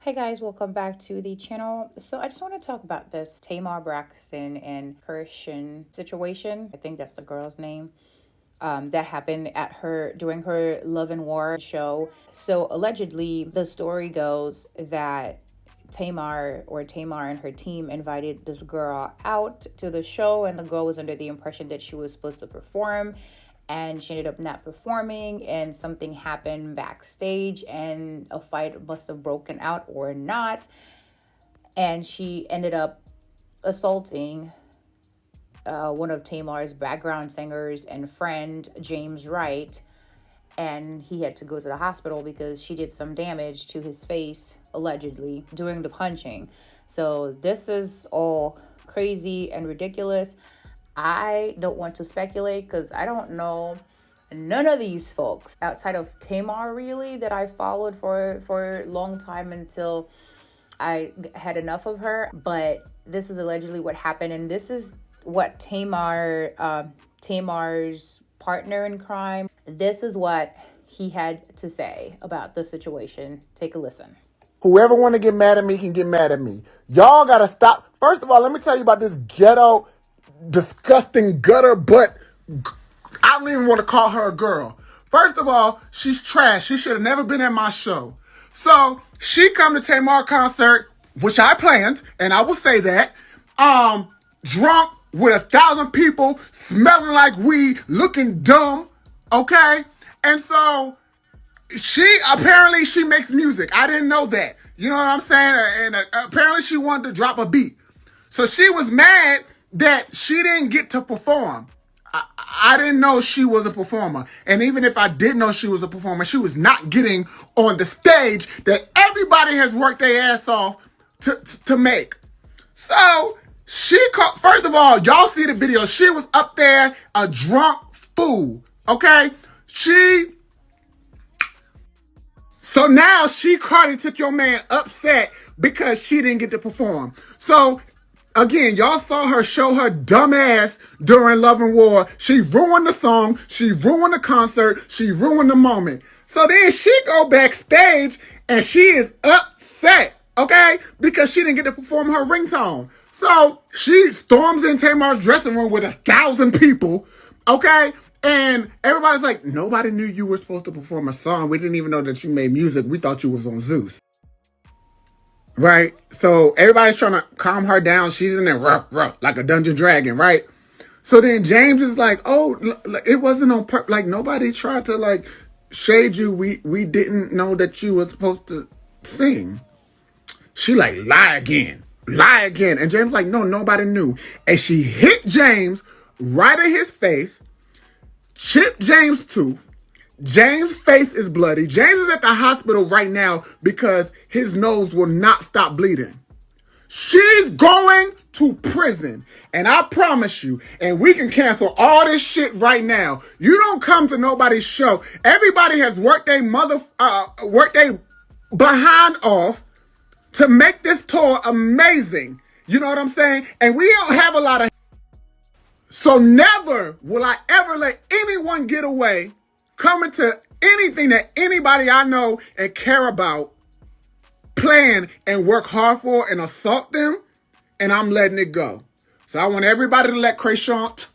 Hey guys, welcome back to the channel. So I just want to talk about this Tamar Braxton and Christian situation. I think that's the girl's name. That happened at her during her Love and War show. So allegedly, the story goes that Tamar and her team invited this girl out to the show, and the girl was under the impression that she was supposed to perform, and she ended up not performing, and something happened backstage, and a fight must have broken out or not, and she ended up assaulting one of Tamar's background singers and friend, James Wright, and he had to go to the hospital because she did some damage to his face, allegedly, during the punching. So this is all crazy and ridiculous. I don't want to speculate because I don't know none of these folks outside of Tamar, really, that I followed for a long time until I had enough of her. But this is allegedly what happened, and this is what Tamar's partner in crime, this is what he had to say about the situation. Take a listen. Whoever want to get mad at me can get mad at me. Y'all got to stop. First of all, let me tell you about this ghetto, disgusting gutter butt. I don't even want to call her a girl. First of all, she's trash. She should have never been at my show. So she come to Tamar concert, which I planned, and I will say that, drunk with 1,000 people, smelling like weed, looking dumb, okay? And so she makes music. I didn't know that. You know what I'm saying? And apparently she wanted to drop a beat. So she was mad that she didn't get to perform. I didn't know she was a performer. And even if I did know she was a performer, she was not getting on the stage that everybody has worked their ass off to make. So first of all, y'all see the video. She was up there a drunk fool. Okay? So now Cardi took your man upset because she didn't get to perform. So again, y'all saw her show her dumb ass during Love and War. She ruined the song. She ruined the concert. She ruined the moment. So then she go backstage and she is upset, okay? Because she didn't get to perform her ringtone. So she storms in Tamar's dressing room with 1,000 people, okay? And everybody's like, nobody knew you were supposed to perform a song. We didn't even know that you made music. We thought you was on Zeus. Right? So everybody's trying to calm her down. She's in there rough, like a dungeon dragon, right? So then James is like, oh, it wasn't on purpose. Like, nobody tried to, like, shade you. We didn't know that you were supposed to sing. She like, lie again. Lie again. And James like, no, nobody knew. And she hit James right in his face, chipped James' tooth. James' face is bloody. James is at the hospital right now because his nose will not stop bleeding. She's going to prison. And I promise you, and we can cancel all this shit right now. You don't come to nobody's show. Everybody has worked their behind off to make this tour amazing. You know what I'm saying? And we don't have a lot of. So never will I ever let anyone get away coming to anything that anybody I know and care about plan and work hard for and assault them, and I'm letting it go. So I want everybody to let Croissant,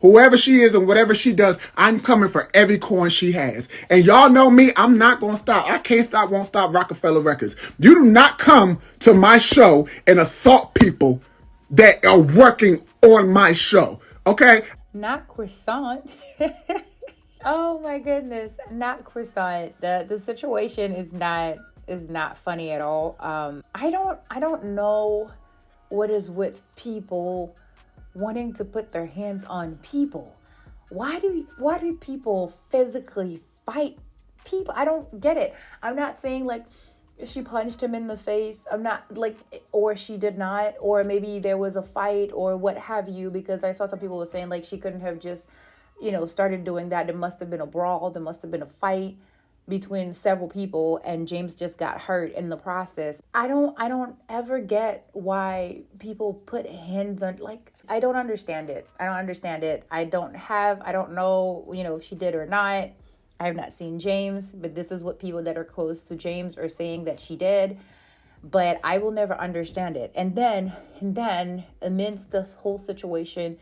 whoever she is and whatever she does, I'm coming for every coin she has. And y'all know me, I'm not going to stop. I can't stop, won't stop Rockefeller Records. You do not come to my show and assault people that are working on my show, okay? Not croissant. Oh my goodness, not croissant. The situation is not funny at all. I don't know what is with people wanting to put their hands on people. Why do people physically fight people? I don't get it. I'm not saying like she punched him in the face. I'm not like, or she did not, or maybe there was a fight or what have you, because I saw some people were saying like she couldn't have just, started doing that. There must have been a brawl. There must have been a fight between several people, and James just got hurt in the process. I don't ever get why people put hands on, like, I don't understand it. I don't know, if she did or not. I have not seen James, but this is what people that are close to James are saying that she did. But I will never understand it. And then amidst the whole situation,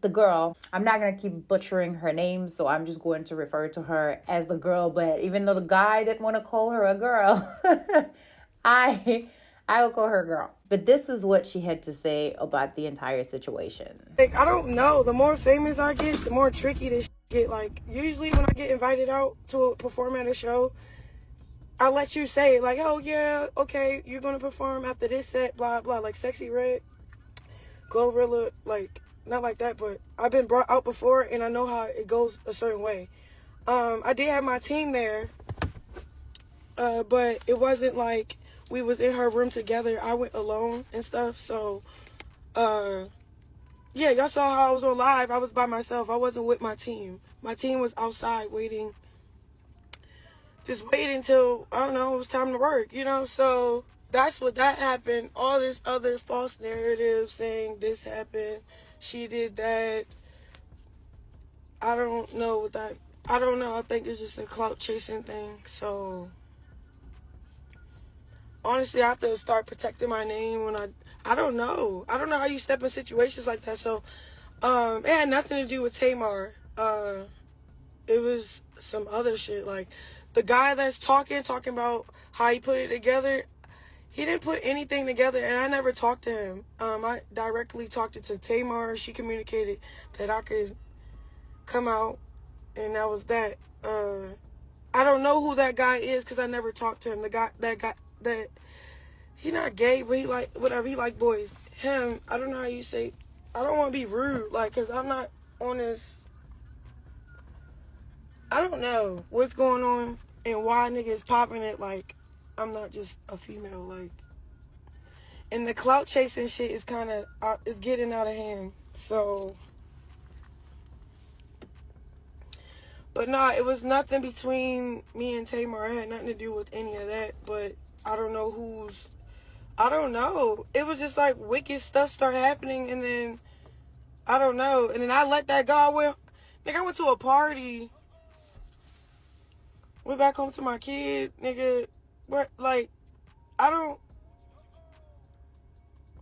the girl, I'm not going to keep butchering her name, so I'm just going to refer to her as the girl. But even though the guy didn't want to call her a girl, I will call her girl. But this is what she had to say about the entire situation. Like, I don't know. The more famous I get, the more tricky this get. Like, usually when I get invited out to perform at a show, I let you say it. Like, oh, yeah, okay, you're going to perform after this set, blah, blah. Like, Sexy Red, Glorilla, like, not like that, but I've been brought out before, and I know how it goes a certain way. I did have my team there, but it wasn't like we was in her room together. I went alone and stuff, so, yeah, y'all saw how I was on live. I was by myself. I wasn't with my team. My team was outside waiting, just waiting till, I don't know, it was time to work, you know? So that's what that happened. All this other false narrative saying this happened, she did that. I don't know what that, I don't know. I think it's just a clout chasing thing. So honestly, I have to start protecting my name when I don't know. I don't know how you step in situations like that. So it had nothing to do with Tamar. It was some other shit. Like, the guy that's talking about how he put it together, he didn't put anything together, and I never talked to him. I directly talked to Tamar. She communicated that I could come out, and that was that. I don't know who that guy is because I never talked to him. That he not gay, but he like whatever. He like boys. Him, I don't know how you say. I don't want to be rude, like, because I'm not on this. I don't know what's going on and why niggas popping it like I'm not just a female, like. And the clout chasing shit is kind of, it's getting out of hand, so. But nah, it was nothing between me and Tamar. It had nothing to do with any of that, but I don't know I don't know. It was just like wicked stuff started happening, and then, I don't know. And then I let that go. I went to a party. Went back home to my kid, nigga. But, like, I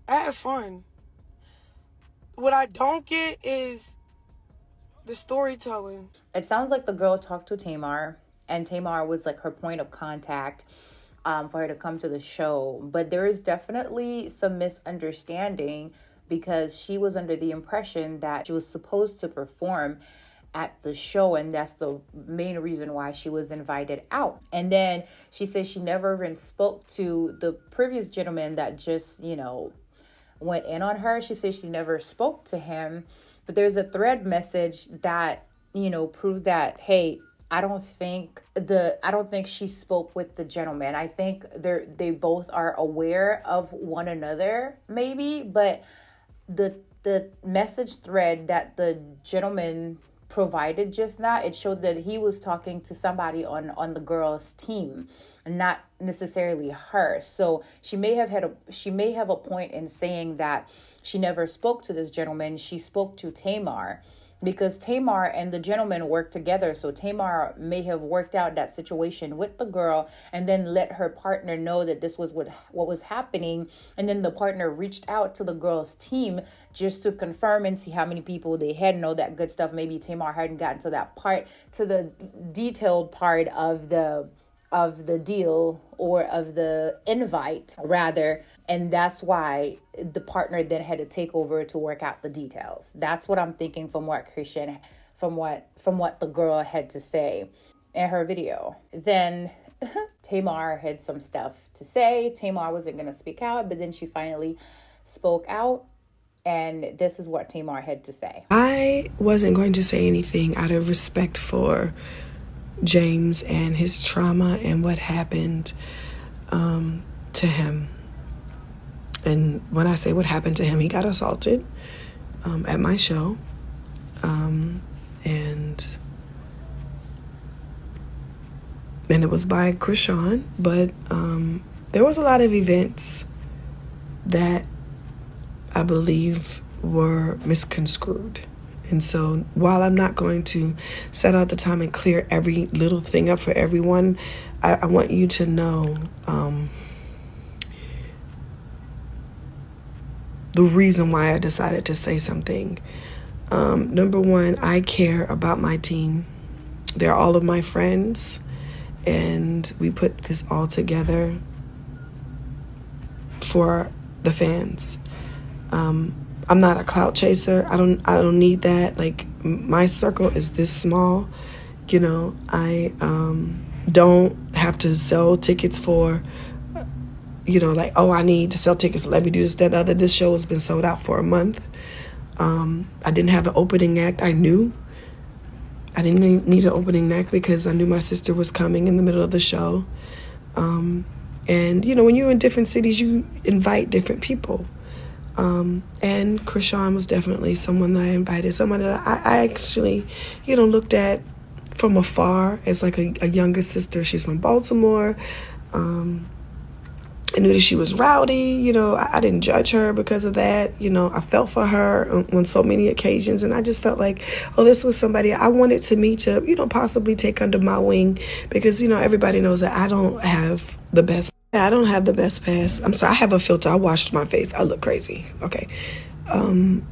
had fun. What I don't get is the storytelling. It sounds like the girl talked to Tamar, and Tamar was like her point of contact for her to come to the show. But there is definitely some misunderstanding because she was under the impression that she was supposed to perform at the show, and that's the main reason why she was invited out. And then she says she never even spoke to the previous gentleman that just, went in on her. She says she never spoke to him, but there's a thread message that, proved that, hey, I don't think she spoke with the gentleman. I think they both are aware of one another, maybe, but the message thread that the gentleman provided just now, it showed that he was talking to somebody on the girl's team, not necessarily her. So she may have a point in saying that she never spoke to this gentleman. She spoke to Tamar, because Tamar and the gentleman worked together. So Tamar may have worked out that situation with the girl and then let her partner know that this was what was happening. And then the partner reached out to the girl's team just to confirm and see how many people they had and all that good stuff. Maybe Tamar hadn't gotten to the detailed part of the deal, or of the invite rather, and that's why the partner then had to take over to work out the details. That's what I'm thinking from what the girl had to say in her video. Then Tamar had some stuff to say. Tamar wasn't going to speak out, but then she finally spoke out, and this is what Tamar had to say. I wasn't going to say anything out of respect for James and his trauma and what happened to him. And when I say what happened to him, he got assaulted at my show. And it was by Krishan, but there was a lot of events that I believe were misconstrued. And so while I'm not going to set out the time and clear every little thing up for everyone, I want you to know the reason why I decided to say something. Number one, I care about my team. They're all of my friends, and we put this all together for the fans. I'm not a clout chaser. I don't need that. Like, my circle is this small. You know, I don't have to sell tickets for, like, oh, I need to sell tickets. Let me do this, that, other. This show has been sold out for a month. I didn't have an opening act. I knew I didn't need an opening act because I knew my sister was coming in the middle of the show. And, when you're in different cities, you invite different people. And Krishan was definitely someone that I invited, someone that I actually, looked at from afar as like a younger sister. She's from Baltimore. I knew that she was rowdy. I didn't judge her because of that. I felt for her on so many occasions, and I just felt like, oh, this was somebody I wanted to meet to, possibly take under my wing, because, everybody knows that I don't have the best. I don't have the best pass. I'm sorry, I have a filter. I washed my face. I look crazy. Okay. And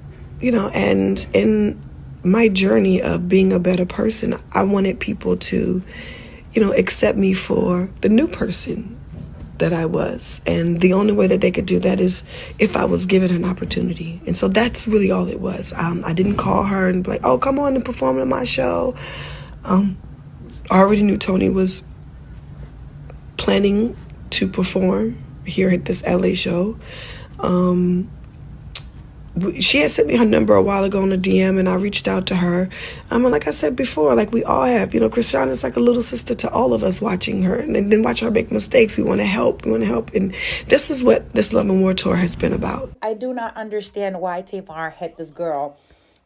in my journey of being a better person, I wanted people to, accept me for the new person that I was. And the only way that they could do that is if I was given an opportunity. And so that's really all it was. I didn't call her and be like, oh, come on and perform in my show. I already knew Tony was planning to perform here at this LA show. She had sent me her number a while ago on a DM, and I reached out to her. Like I said before, like we all have, Christiana is like a little sister to all of us, watching her and then watch her make mistakes. We want to help. And this is what this Love and War tour has been about. I do not understand why Tamar had this girl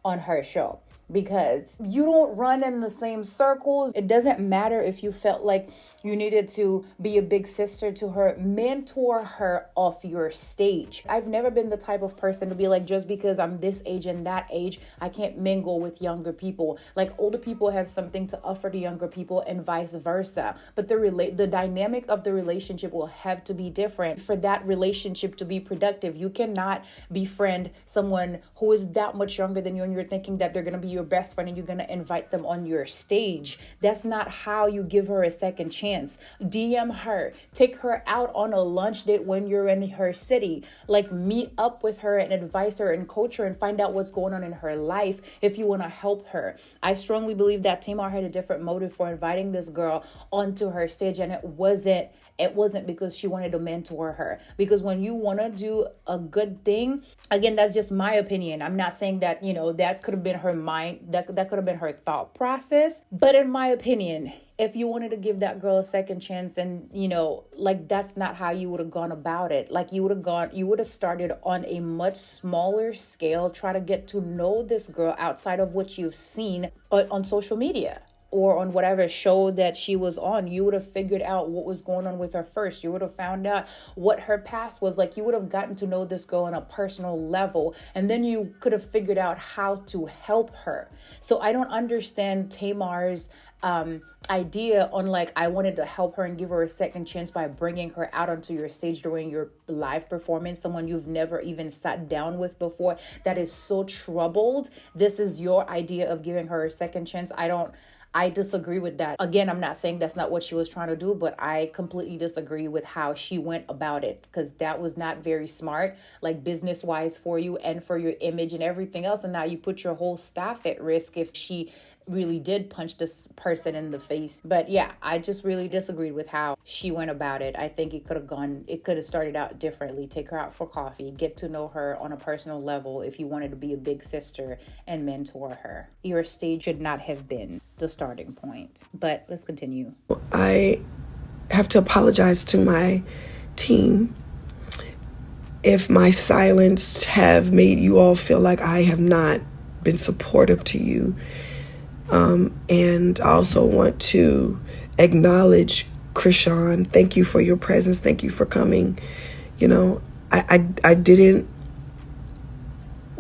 on her show, because you don't run in the same circles. It doesn't matter if you felt like you needed to be a big sister to her. Mentor her off your stage. I've never been the type of person to be like, just because I'm this age and that age, I can't mingle with younger people. Like, older people have something to offer to younger people and vice versa. But the dynamic of the relationship will have to be different for that relationship to be productive. You cannot befriend someone who is that much younger than you and you're thinking that they're going to be your best friend and you're going to invite them on your stage. That's not how you give her a second chance. DM her, take her out on a lunch date when you're in her city. Like, meet up with her and advise her and coach her and find out what's going on in her life if you want to help her. I strongly believe that Tamar had a different motive for inviting this girl onto her stage, and it wasn't because she wanted to mentor her. Because when you want to do a good thing, again, that's just my opinion. I'm not saying that, that could have been her mind, that could have been her thought process. But in my opinion, if you wanted to give that girl a second chance, and, like, that's not how you would have gone about it. Like, you would have started on a much smaller scale, try to get to know this girl outside of what you've seen on social media or on whatever show that she was on. You would have figured out what was going on with her first. You would have found out what her past was like. You would have gotten to know this girl on a personal level, and then you could have figured out how to help her. So I don't understand Tamar's idea on, like, I wanted to help her and give her a second chance by bringing her out onto your stage during your live performance, someone you've never even sat down with before, that is so troubled. This is your idea of giving her a second chance. I disagree with that. Again, I'm not saying that's not what she was trying to do, but I completely disagree with how she went about it, because that was not very smart, like, business wise for you and for your image and everything else. And now you put your whole staff at risk if she really did punch this person in the face. But yeah, I just really disagreed with how she went about it. I think it could have started out differently. Take her out for coffee, get to know her on a personal level if you wanted to be a big sister, and mentor her. Your stage should not have been the starting point. But let's continue. I have to apologize to my team if my silence have made you all feel like I have not been supportive to you. And I also want to acknowledge Krishan. Thank you for your presence. Thank you for coming. I didn't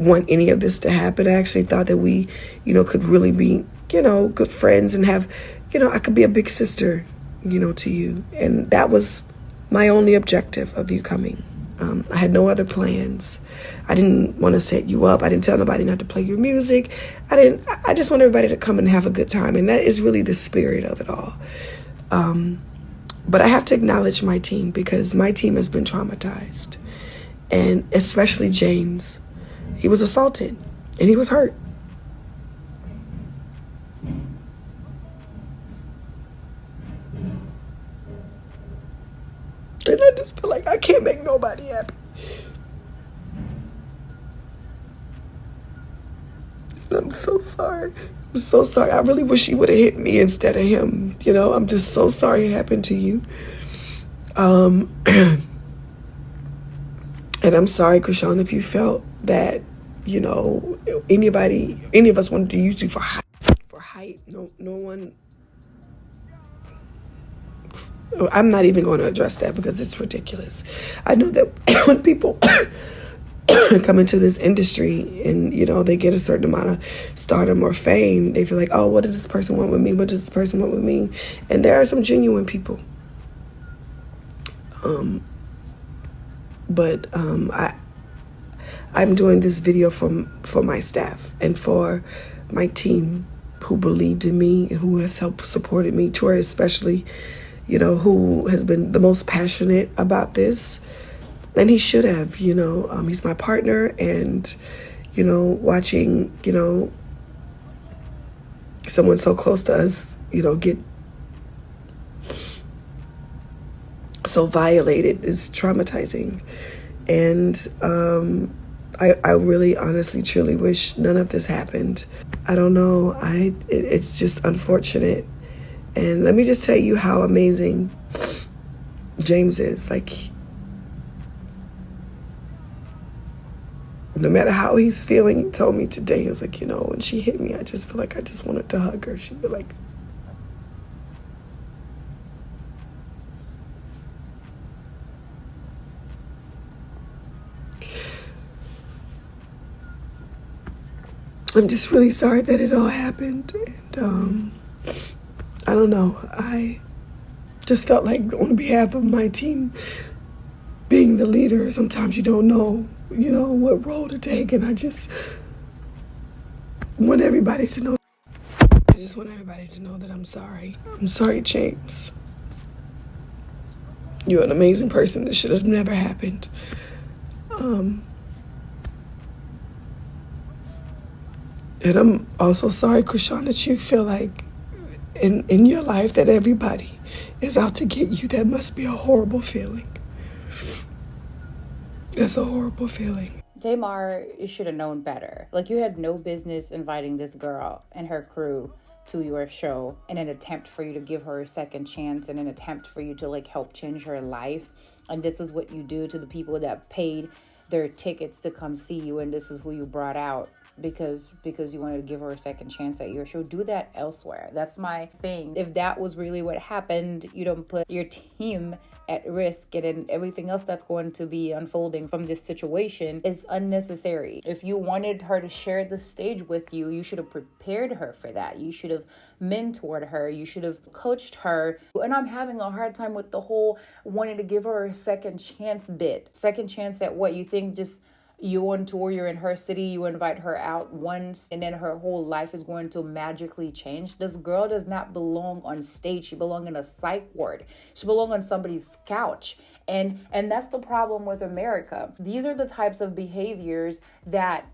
want any of this to happen. I actually thought that we, could really be, good friends and have, I could be a big sister, to you. And that was my only objective of you coming. I had no other plans. I didn't want to set you up. I didn't tell nobody not to play your music. I just want everybody to come and have a good time. And that is really the spirit of it all. But I have to acknowledge my team, because my team has been traumatized. And especially James. He was assaulted and he was hurt. And I just feel like I can't make nobody happy. And I'm so sorry. I'm so sorry. I really wish he would have hit me instead of him. I'm just so sorry it happened to you. And I'm sorry, Krishan, if you felt that, any of us wanted to use you for height. No one. I'm not even going to address that because it's ridiculous. I know that when people come into this industry and, they get a certain amount of stardom or fame, they feel like, oh, what does this person want with me? What does this person want with me? And there are some genuine people. But I'm doing this video for my staff and for my team who believed in me and who has helped supported me. Troy especially, who has been the most passionate about this. And he should have, he's my partner, and, watching, someone so close to us, get so violated is traumatizing. And I really honestly truly wish none of this happened. I don't know. It's just unfortunate. And let me just tell you how amazing James is. Like, no matter how he's feeling, he told me today, he was like, when she hit me, I just feel like I just wanted to hug her. She'd be like, I'm just really sorry that it all happened. And I don't know. I just felt like on behalf of my team, being the leader, sometimes you don't know, what role to take. And I just want everybody to know. I just want everybody to know that I'm sorry. I'm sorry, James. You're an amazing person. This should have never happened. And I'm also sorry, Krishan, that you feel like in your life that everybody is out to get you. That must be a horrible feeling. That's a horrible feeling. Tamar, you should have known better. Like, you had no business inviting this girl and her crew to your show in an attempt for you to give her a second chance, in an attempt for you to help change her life. And this is what you do to the people that paid their tickets to come see you, and this is who you brought out because you wanted to give her a second chance at your show. Do that elsewhere. That's my thing. If that was really what happened, you don't put your team at risk, and then everything else that's going to be unfolding from this situation is unnecessary. If you wanted her to share the stage with you, you should have prepared her for that. You should have mentored her. You should have coached her. And I'm having a hard time with the whole wanting to give her a second chance bit. Second chance at what? You think just you on tour, you're in her city, you invite her out once, and then her whole life is going to magically change? This girl does not belong on stage. She belongs in a psych ward. She belongs on somebody's couch. And that's the problem with America. These are the types of behaviors that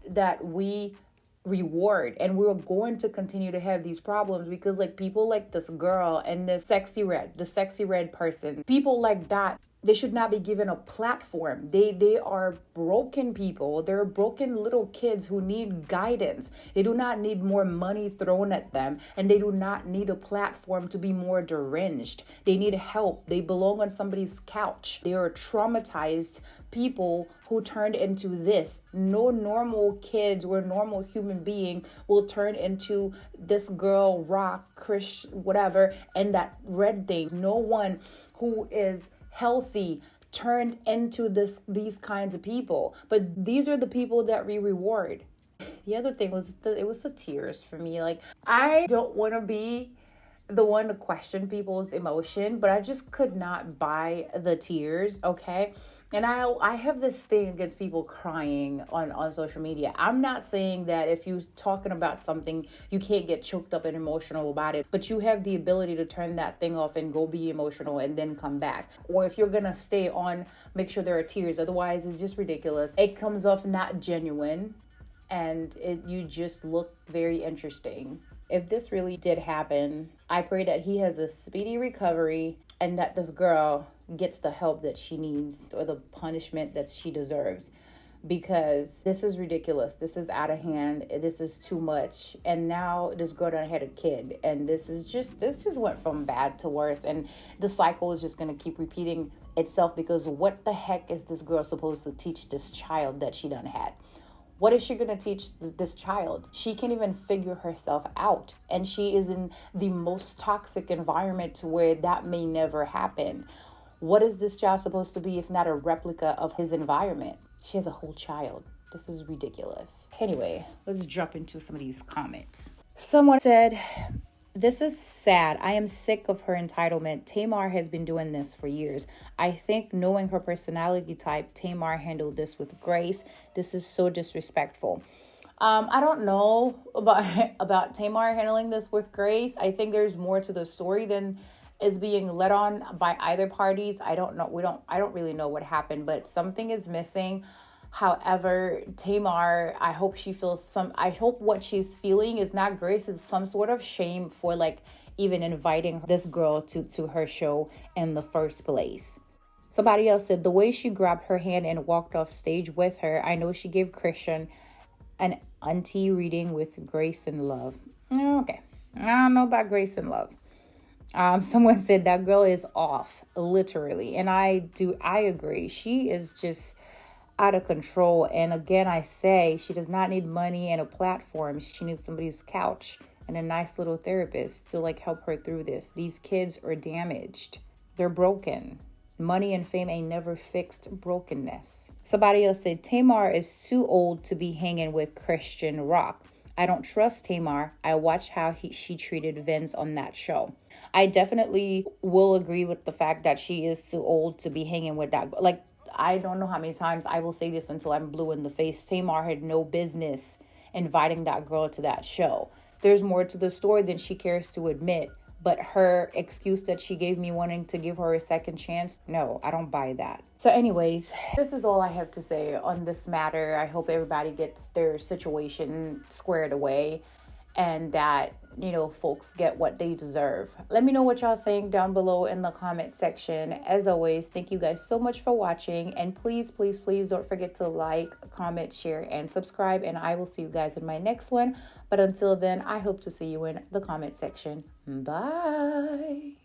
we reward, and we're going to continue to have these problems because people like this girl and the sexy red person, people like that, they should not be given a platform. They are broken people. They're broken little kids who need guidance. They do not need more money thrown at them, and they do not need a platform to be more deranged. They need help. They belong on somebody's couch. They are traumatized people who turned into this. No normal kids or normal human being will turn into this girl, rock, Chris, whatever, and that red thing. No one who is healthy turned into these kinds of people. But these are the people that we reward. The other thing was it was the tears for me. Like, I don't want to be the one to question people's emotion, but I just could not buy the tears, okay? And I have this thing against people crying on social media. I'm not saying that if you're talking about something, you can't get choked up and emotional about it, but you have the ability to turn that thing off and go be emotional and then come back. Or if you're gonna stay on, make sure there are tears. Otherwise, it's just ridiculous. It comes off not genuine, and you just look very interesting. If this really did happen, I pray that he has a speedy recovery and that this girl gets the help that she needs or the punishment that she deserves, because this is ridiculous. This is out of hand. This is too much. And now this girl done had a kid, and this just went from bad to worse, and the cycle is just going to keep repeating itself, because what the heck is this girl supposed to teach this child that she done had? What is she going to teach this child? She can't even figure herself out. And she is in the most toxic environment to where that may never happen. What is this child supposed to be if not a replica of his environment? She has a whole child. This is ridiculous. Anyway, let's jump into some of these comments. Someone said, "This is sad. I am sick of her entitlement. Tamar has been doing this for years. I think, knowing her personality type, Tamar handled this with grace. This is so disrespectful." I don't know about Tamar handling this with grace. I think there's more to the story than is being let on by either parties. I don't know. I don't really know what happened, but something is missing. However, Tamar, I hope what she's feeling is not grace, is some sort of shame for like even inviting this girl to her show in the first place. Somebody else said, "The way she grabbed her hand and walked off stage with her, I know she gave Christian an auntie reading with grace and love." Okay, I don't know about grace and love. Someone said that girl is off, literally. And I agree. She is just out of control. And again, I say she does not need money and a platform. She needs somebody's couch and a nice little therapist to like help her through this. These kids are damaged. They're broken. Money and fame ain't never fixed brokenness. Somebody else said, "Tamar is too old to be hanging with Christian rock. I don't trust Tamar. I watched how she treated Vince on that show." I definitely will agree with the fact that she is too old to be hanging with that. Like, I don't know how many times I will say this until I'm blue in the face. Tamar had no business inviting that girl to that show. There's more to the story than she cares to admit. But her excuse that she gave me wanting to give her a second chance, no, I don't buy that. So anyways, this is all I have to say on this matter. I hope everybody gets their situation squared away and that, folks get what they deserve. Let me know what y'all think down below in the comment section. As always, thank you guys so much for watching. And please, please, please don't forget to like, comment, share, and subscribe. And I will see you guys in my next one. But until then, I hope to see you in the comment section. Bye.